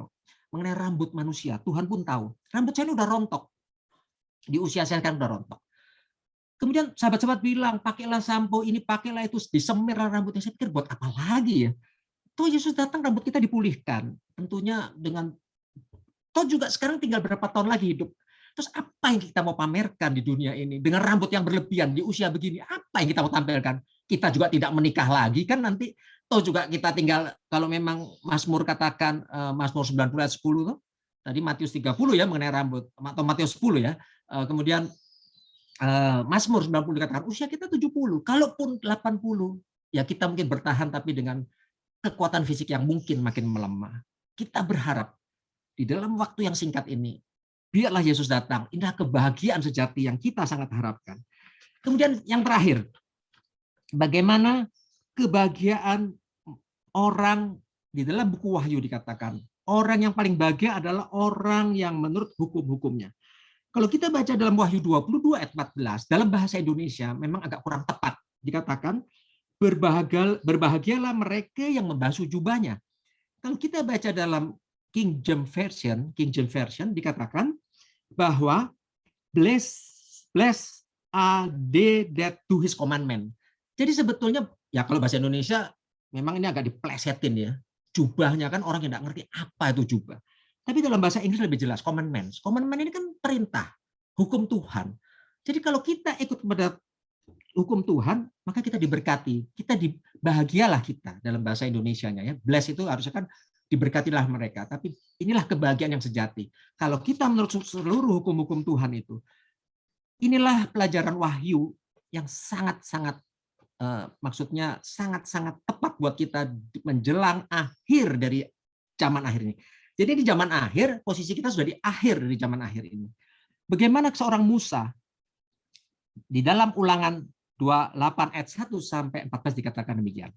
mengenai rambut manusia. Tuhan pun tahu. Rambut saya ini udah rontok. Di usia saya kan udah rontok. Kemudian sahabat-sahabat bilang, pakailah sampo ini, pakailah itu, disemir rambutnya. Saya pikir buat apa lagi ya? Toh Yesus datang rambut kita dipulihkan. Tentunya dengan toh juga sekarang tinggal berapa tahun lagi hidup. Terus apa yang kita mau pamerkan di dunia ini dengan rambut yang berlebihan di usia begini? Apa yang kita mau tampilkan? Kita juga tidak menikah lagi kan nanti. Toh juga kita tinggal kalau memang Mazmur katakan Mazmur 90 ayat 10 tuh. Tadi Matius 30 ya mengenai rambut atau Matius 10 ya. Kemudian Mazmur 90 dikatakan usia kita 70. Kalaupun 80 ya kita mungkin bertahan tapi dengan kekuatan fisik yang mungkin makin melemah. Kita berharap di dalam waktu yang singkat ini, biarlah Yesus datang. Inilah kebahagiaan sejati yang kita sangat harapkan. Kemudian yang terakhir, bagaimana kebahagiaan orang di dalam buku Wahyu dikatakan, orang yang paling bahagia adalah orang yang menurut hukum-hukumnya. Kalau kita baca dalam Wahyu 22 ayat 14, dalam bahasa Indonesia memang agak kurang tepat. Dikatakan, berbahagialah mereka yang membasuh jubahnya. Kalau kita baca dalam King James Version dikatakan bahwa bless are they that do his commandment. Jadi sebetulnya ya kalau bahasa Indonesia memang ini agak diplesetin ya. Jubahnya kan orang yang tidak ngerti apa itu jubah. Tapi dalam bahasa Inggris lebih jelas commandments. Commandment ini kan perintah, hukum Tuhan. Jadi kalau kita ikut kepada hukum Tuhan, maka kita diberkati. Kita bahagialah kita dalam bahasa Indonesianya ya. Bless itu harusnya kan diberkatilah mereka. Tapi inilah kebahagiaan yang sejati. Kalau kita menurut seluruh hukum-hukum Tuhan itu, inilah pelajaran Wahyu yang sangat-sangat maksudnya sangat-sangat tepat buat kita menjelang akhir dari zaman akhir ini. Jadi di zaman akhir, posisi kita sudah di akhir dari zaman akhir ini. Bagaimana seorang Musa di dalam Ulangan 28 ayat 1 sampai 14 dikatakan demikian.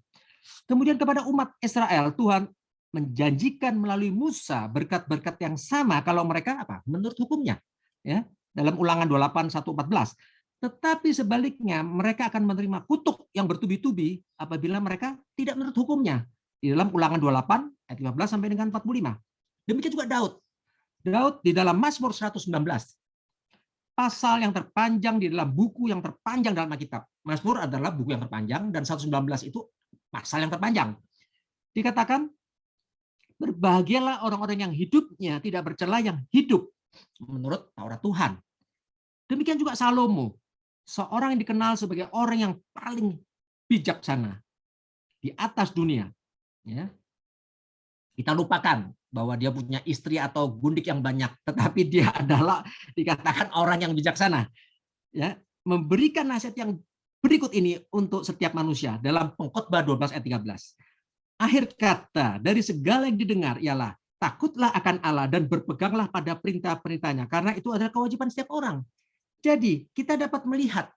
Kemudian kepada umat Israel Tuhan menjanjikan melalui Musa berkat-berkat yang sama kalau mereka apa? Menurut hukumnya. Ya, dalam Ulangan 28 1 14. Tetapi sebaliknya mereka akan menerima kutuk yang bertubi-tubi apabila mereka tidak menurut hukumnya. Di dalam Ulangan 28 ayat 15 sampai dengan 45. Demikian juga Daud. Daud di dalam Mazmur 119. Pasal yang terpanjang di dalam buku yang terpanjang dalam Alkitab. Mazmur adalah buku yang terpanjang dan 119 itu pasal yang terpanjang. Dikatakan, berbahagialah orang-orang yang hidupnya tidak bercela, yang hidup menurut Taurat Tuhan. Demikian juga Salomo, seorang yang dikenal sebagai orang yang paling bijaksana di atas dunia. Ya. Kita lupakan bahwa dia punya istri atau gundik yang banyak, tetapi dia adalah dikatakan orang yang bijaksana. Ya, memberikan nasihat yang berikut ini untuk setiap manusia dalam Pengkhotbah 12 ayat 13. Akhir kata dari segala yang didengar ialah takutlah akan Allah dan berpeganglah pada perintah-perintahnya, karena itu adalah kewajiban setiap orang. Jadi kita dapat melihat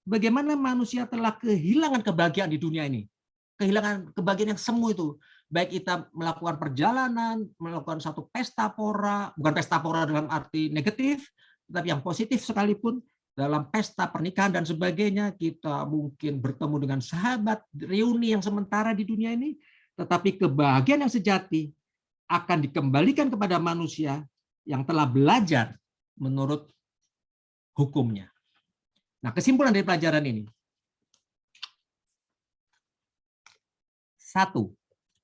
bagaimana manusia telah kehilangan kebahagiaan di dunia ini. Kehilangan kebahagiaan yang semu itu. Baik kita melakukan perjalanan, melakukan satu pesta pora, bukan pesta pora dalam arti negatif, tetapi yang positif sekalipun, dalam pesta pernikahan dan sebagainya, kita mungkin bertemu dengan sahabat, reuni yang sementara di dunia ini, tetapi kebahagiaan yang sejati akan dikembalikan kepada manusia yang telah belajar menurut hukumnya. Nah, kesimpulan dari pelajaran ini. 1.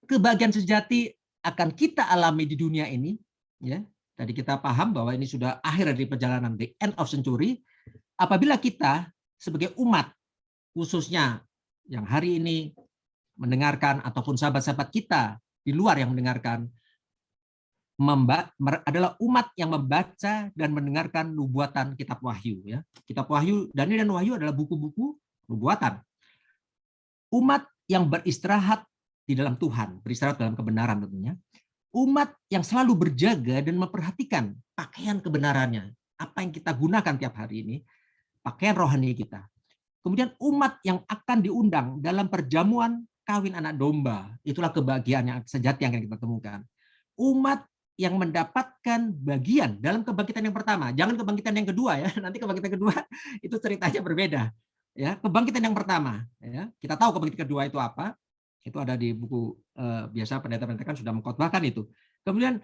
Kebahagiaan sejati akan kita alami di dunia ini. Ya, tadi kita paham bahwa ini sudah akhir dari perjalanan, the end of century. Apabila kita sebagai umat, khususnya yang hari ini mendengarkan ataupun sahabat-sahabat kita di luar yang mendengarkan, adalah umat yang membaca dan mendengarkan nubuatan kitab Wahyu. Ya, kitab Wahyu, Daniel dan Wahyu adalah buku-buku nubuatan. Umat yang beristirahat di dalam Tuhan, beristirahat dalam kebenaran tentunya. Umat yang selalu berjaga dan memperhatikan pakaian kebenarannya, apa yang kita gunakan tiap hari ini, pakaian rohani kita. Kemudian umat yang akan diundang dalam perjamuan kawin anak domba, itulah kebahagiaan yang sejati yang akan kita temukan. Umat yang mendapatkan bagian dalam kebangkitan yang pertama, jangan kebangkitan yang kedua ya. Nanti kebangkitan kedua itu ceritanya berbeda. Ya, kebangkitan yang pertama, ya, kita tahu kebangkitan kedua itu apa. Itu ada di buku biasa pendeta-pendeta kan sudah mengkhotbahkan itu. Kemudian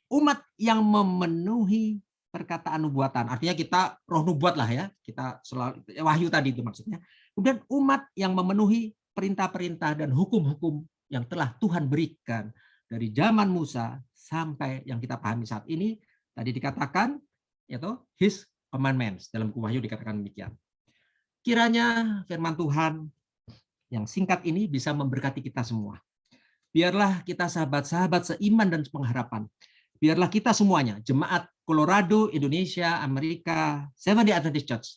umat yang memenuhi perkataan nubuatan, artinya kita roh nubuat lah ya, kita selalu Wahyu tadi itu maksudnya. Kemudian umat yang memenuhi perintah-perintah dan hukum-hukum yang telah Tuhan berikan dari zaman Musa sampai yang kita pahami saat ini, tadi dikatakan yaitu His commandments, dalam buku Wahyu dikatakan demikian. Kiranya firman Tuhan yang singkat ini bisa memberkati kita semua. Biarlah kita sahabat-sahabat seiman dan pengharapan. Biarlah kita semuanya, jemaat Colorado, Indonesia, Amerika, Seventh-day Adventist Church,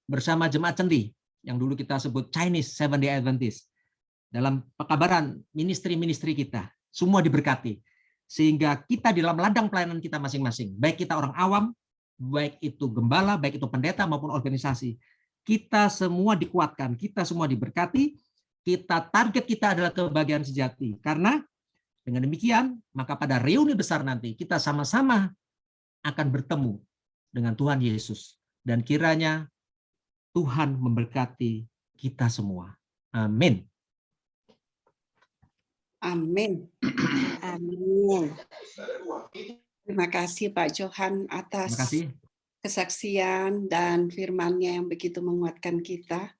bersama jemaat Cendi, yang dulu kita sebut Chinese Seventh-day Adventist, dalam pekabaran ministry-ministry kita, semua diberkati. Sehingga kita di dalam ladang pelayanan kita masing-masing, baik kita orang awam, baik itu gembala, baik itu pendeta maupun organisasi, kita semua dikuatkan, kita semua diberkati. Kita target kita adalah kebahagiaan sejati. Karena dengan demikian, maka pada reuni besar nanti kita sama-sama akan bertemu dengan Tuhan Yesus. Dan kiranya Tuhan memberkati kita semua. Amin. Amin. Amin. Terima kasih Pak Johan atas kesaksian dan firman-Nya yang begitu menguatkan kita.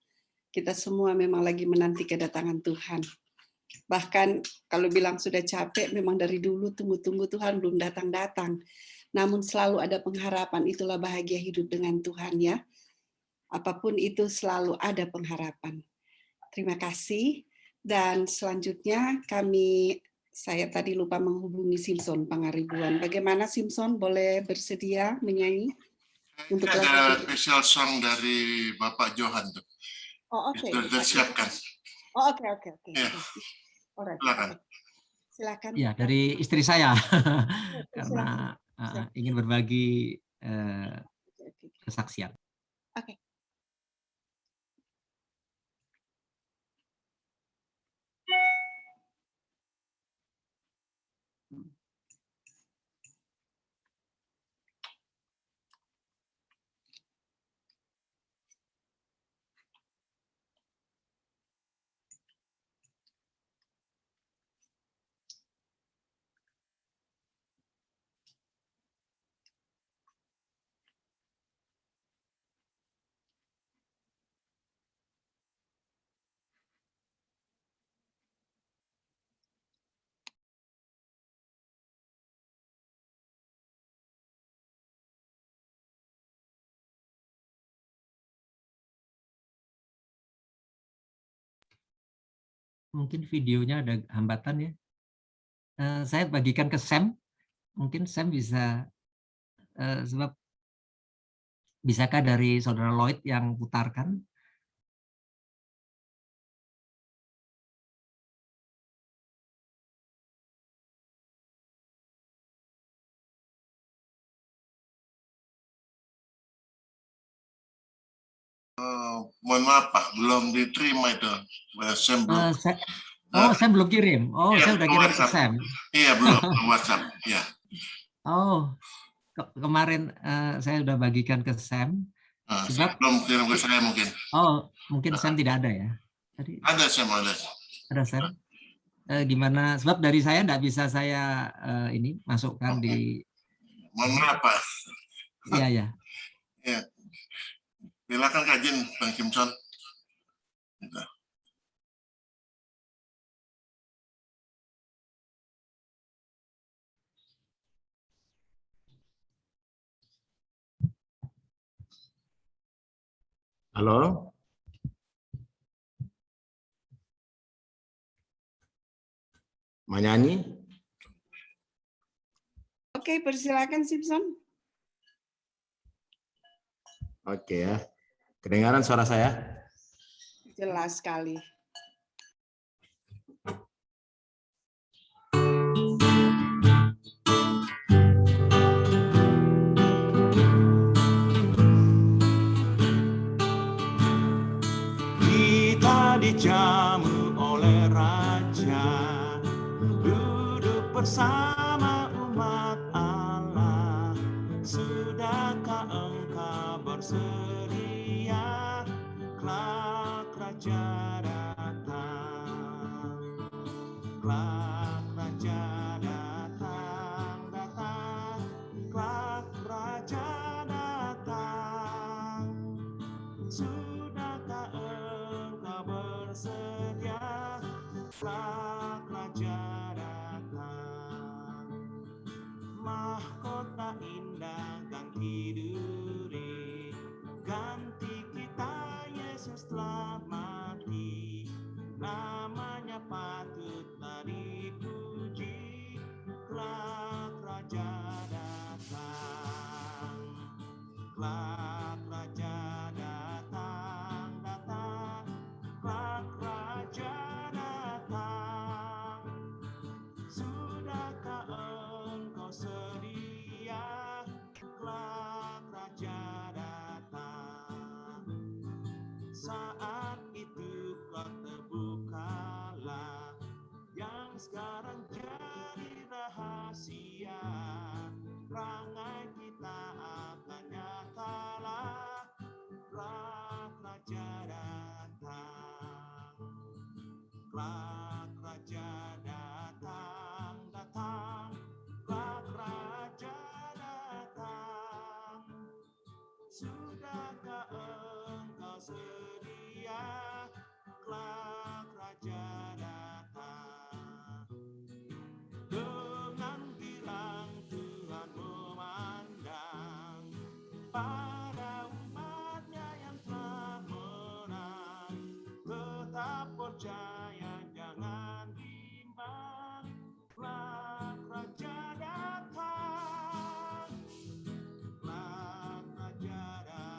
Kita semua memang lagi menanti kedatangan Tuhan. Bahkan kalau bilang sudah capek, memang dari dulu tunggu-tunggu Tuhan belum datang-datang. Namun selalu ada pengharapan, itulah bahagia hidup dengan Tuhan ya. Apapun itu selalu ada pengharapan. Terima kasih. Dan selanjutnya saya tadi lupa menghubungi Simpson Pangaribuan. Bagaimana Simpson, boleh bersedia menyanyi? Untuk ada special song dari Bapak Johan tuh. Oh, oke. Sudah disiapkan. Oh, oke. Ya. Alright. Silakan. Silakan. Ya, dari istri saya. Silakan. Karena ingin berbagi kesaksian. Oke. Mungkin videonya ada hambatan ya. Saya bagikan ke Sam. Mungkin Sam bisa, sebab bisakah dari saudara Lloyd yang putarkan? Mohon maaf Pak, belum diterima itu. Sam belum. Sam belum kirim. Oh, ya, saya udah kirim ke Sam. Iya, belum WhatsApp. Ya. Oh, kemarin saya udah bagikan ke Sam. Sebab belum kirim ke saya mungkin. Oh, mungkin Sam tidak ada ya. Tadi, ada Sam, ada. Ada Sam. Gimana? Sebab dari saya tidak bisa saya ini masukkan di. Mohon maaf Pak. Iya ya. Ya. Silakan kajian Bang Kimson. Halo. Mau nyanyi? Oke, persilakan Simpson. Oke ya. Kedengaran suara saya? Jelas sekali. Kita dijamu oleh Raja, duduk bersama umat Allah. Sudahkah engkau bersedia? Kelak Raja datang. Kelak Raja datang. Kelak Raja datang. Sudahkah engkau bersedia? Kelak Raja datang. Mahkota indah ganti duri, ganti kita Yesus telah mati. Namanya patutlah dipuji. Kelak Raja datang. Kelak Raja datang. Kelak Raja datang. Sudahkah engkau sedia? Kelak Raja datang. Saat itu kau terbukalah yang sekarang jadi rahasia. Perangai kita akan nyatalah. Kelak Raja datang. Kelak Raja datang. Kelak Raja datang. Sudahkah engkau sedia? Kelak Raja datang. Dengan tilang Tuhan memandang pada umatnya yang telah menang. Tetap percaya, jangan bimbang. Kelak Raja datang. Kelak Raja datang.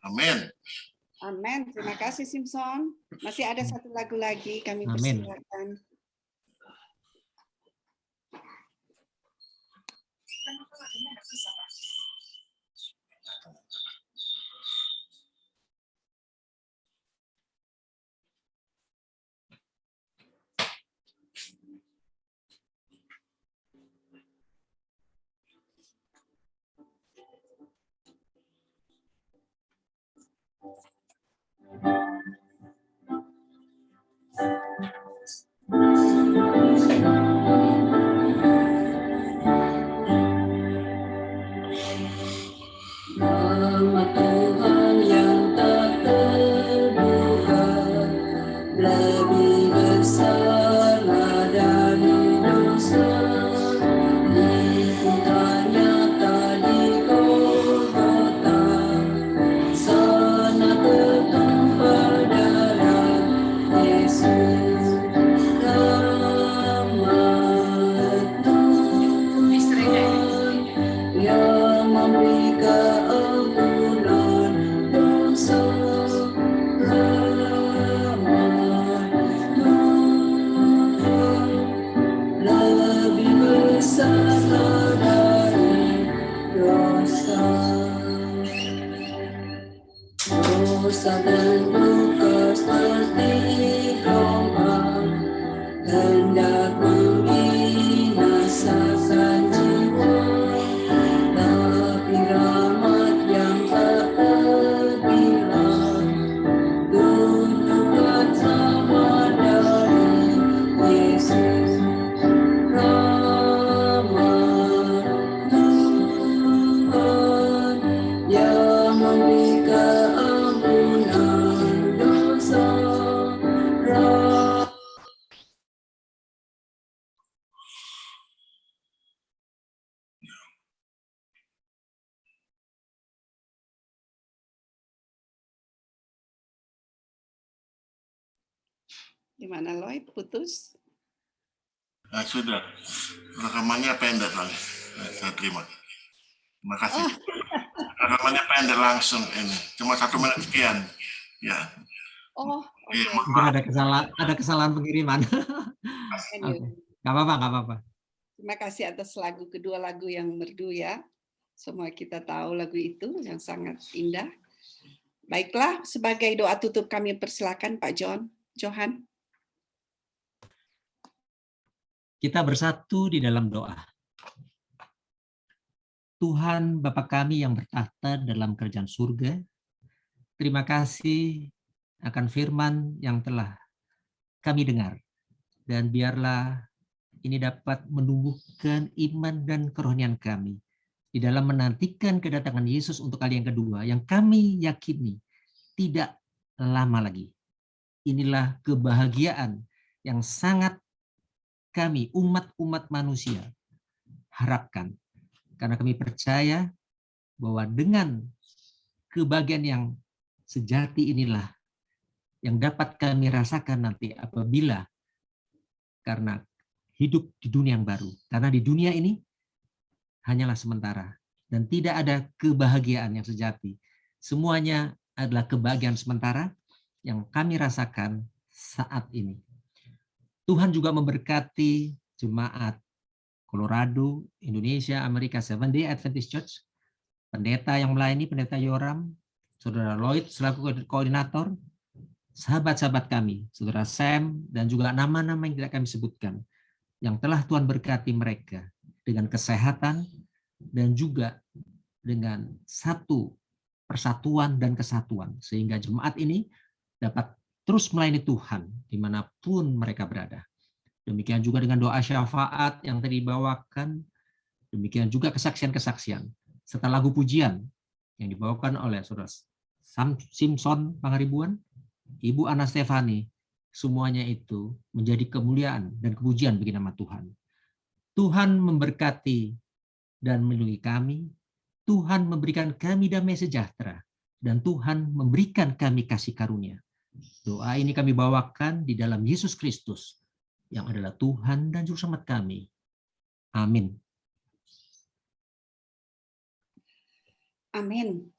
Amin. Amin. Terima kasih Simpson. Masih ada satu lagu lagi, kami Amin. persilakan. Nama Tuhan yang tak terduga, lebih besar dari dosa. Liputannya tadi Golgota, sana tertumpah darah Yesus. Nama Tuhan yang memberi keampunan dosa. Rahmat Tuhan lebih besar dari dosa. Dosa terluka seperti gelombang, hendak membinasakan jiwa. Tapi rahmat yang tak terbilang tunjukkan sama dari Yesus. Rahmat Tuhan yang memberi keampunan dosa. Gimana Lloyd? Putus? Nah, sudah. Rekamannya pendek lagi. Saya terima. Terima kasih. Rekamannya pendek langsung ini. Cuma 1 menit sekian. Ya. Oh, Iya, oke. Mungkin ada kesalahan pengiriman. Anyway, Nggak apa-apa. terima kasih atas kedua lagu yang merdu ya. Semua kita tahu lagu itu yang sangat indah. Baiklah, sebagai doa tutup kami persilakan Pak Johan. Kita bersatu di dalam doa. Tuhan Bapa kami yang bertahta dalam kerajaan surga, terima kasih akan firman yang telah kami dengar. Dan biarlah ini dapat menumbuhkan iman dan kerohanian kami di dalam menantikan kedatangan Yesus untuk kali yang kedua, yang kami yakini tidak lama lagi. Inilah kebahagiaan yang sangat kami, umat-umat manusia, harapkan. Karena kami percaya bahwa dengan kebahagiaan yang sejati inilah yang dapat kami rasakan nanti apabila karena hidup di dunia yang baru. Karena di dunia ini hanyalah sementara dan tidak ada kebahagiaan yang sejati. Semuanya adalah kebahagiaan sementara yang kami rasakan saat ini. Tuhan juga memberkati jemaat Colorado, Indonesia, Amerika, Seventh Day Adventist Church, pendeta yang melayani, pendeta Yoram, saudara Lloyd selaku koordinator, sahabat-sahabat kami, saudara Sam, dan juga nama-nama yang tidak kami sebutkan, yang telah Tuhan berkati mereka dengan kesehatan dan juga dengan satu persatuan dan kesatuan, sehingga jemaat ini dapat terus melayani Tuhan dimanapun mereka berada. Demikian juga dengan doa syafaat yang tadi dibawakan, demikian juga kesaksian-kesaksian, serta lagu pujian yang dibawakan oleh saudara Simpson Pangaribuan, Ibu Ana Stefani, semuanya itu menjadi kemuliaan dan kepujian bagi nama Tuhan. Tuhan memberkati dan melindungi kami, Tuhan memberikan kami damai sejahtera, dan Tuhan memberikan kami kasih karunia. Doa ini kami bawakan di dalam Yesus Kristus, yang adalah Tuhan dan Juru Selamat kami. Amin. Amin.